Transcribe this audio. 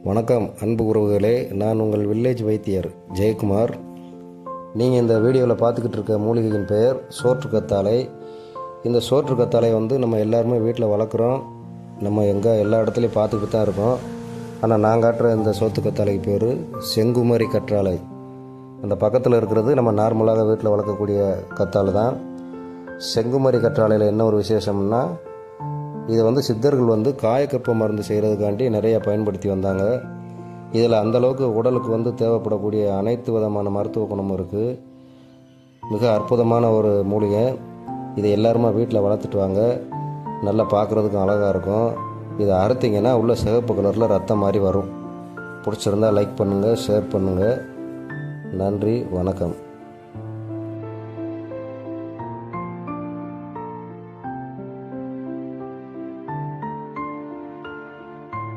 வணக்கம் அன்பு உறவுகளே, நான் உங்கள் வில்லேஜ் வைத்தியர் ஜெயக்குமார். நீங்கள் இந்த வீடியோவில் பார்த்துக்கிட்டு இருக்க மூலிகையின் பெயர் சோற்று கத்தாழை. இந்த சோற்று கத்தாழை நம்ம எல்லாருமே வீட்டில் வளர்க்குறோம். நம்ம எல்லா இடத்துலையும் பார்த்துக்கிட்டு தான் இருக்கோம். ஆனால் நான் காட்டுற இந்த சோற்று கத்தாழைக்கு பேர் செங்குமரி கற்றாழை. அந்த பக்கத்தில் இருக்கிறது நம்ம நார்மலாக வீட்டில் வளர்க்கக்கூடிய கத்தாழை தான். செங்குமரி கற்றாழையில் என்ன ஒரு விசேஷம்னா, இதை சித்தர்கள் காயக்கற்ப மருந்து செய்கிறதுக்காண்டி நிறைய பயன்படுத்தி வந்தாங்க. இதில் அந்தளவுக்கு உடலுக்கு தேவைப்படக்கூடிய அனைத்து விதமான மருத்துவ குணமும் இருக்குது. மிக அற்புதமான ஒரு மூலிகை. இதை எல்லாருமே வீட்டில் வளர்த்துட்டு வாங்க. நல்லா பார்க்குறதுக்கும் அழகாக இருக்கும். இதை அறுத்திங்கன்னா உள்ள சிவப்பு கலரில் ரத்தம் மாதிரி வரும். பிடிச்சிருந்தால் லைக் பண்ணுங்கள், ஷேர் பண்ணுங்கள். நன்றி, வணக்கம்.